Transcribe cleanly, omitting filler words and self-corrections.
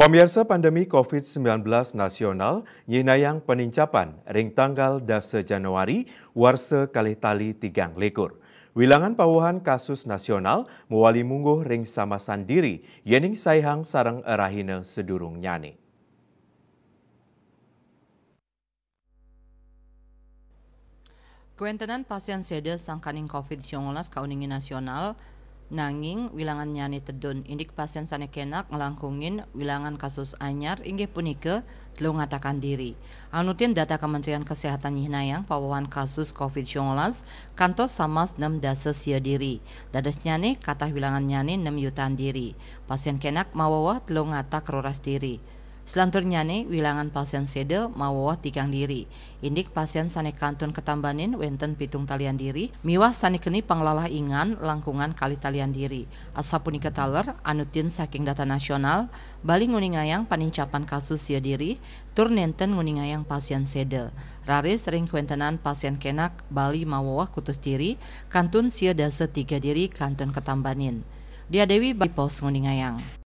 Pemirsa pandemi COVID-19 nasional, nyinayang penincapan ring tanggal 10 Januari warsa kalih tali 3 likur. Wilangan pawuhan kasus nasional mewali mungguh ring sama sandiri, yening saihang sarang erahina sedurung nyane. Kuentenan pasien seda sangkaning COVID-19 kauningi nasional, nanging wilangan nyani tedun indik pasien sanekenak ngelangkungin wilangan kasus anyar inggih punika telu ngatakan diri. Anutin data Kementerian Kesehatan Nyihnayang pawawan kasus COVID-19 kantos samas 6 dasa sia diri. Dadas nyani katah wilangan nyani 6 yutaan diri. Pasien kenak mawawah telu ngata keroras diri. Selantur nyane wilangan pasien seda mawawah 3 diri. Indik pasien sane kantun ketambanin wenten pitung talian diri. Miwah sane keni panglalah ingan langkungan kali talian diri. Asa punika taler anutin saking data nasional bali nguningayang panincapan kasus sia diri tur nenten nguningayang pasien seda. Raris ring kuentenan pasien kenak bali mawawah kutus diri kantun sia dasa 3 diri kantun ketambanin. Dia Dewi Bali Pos nguningayang.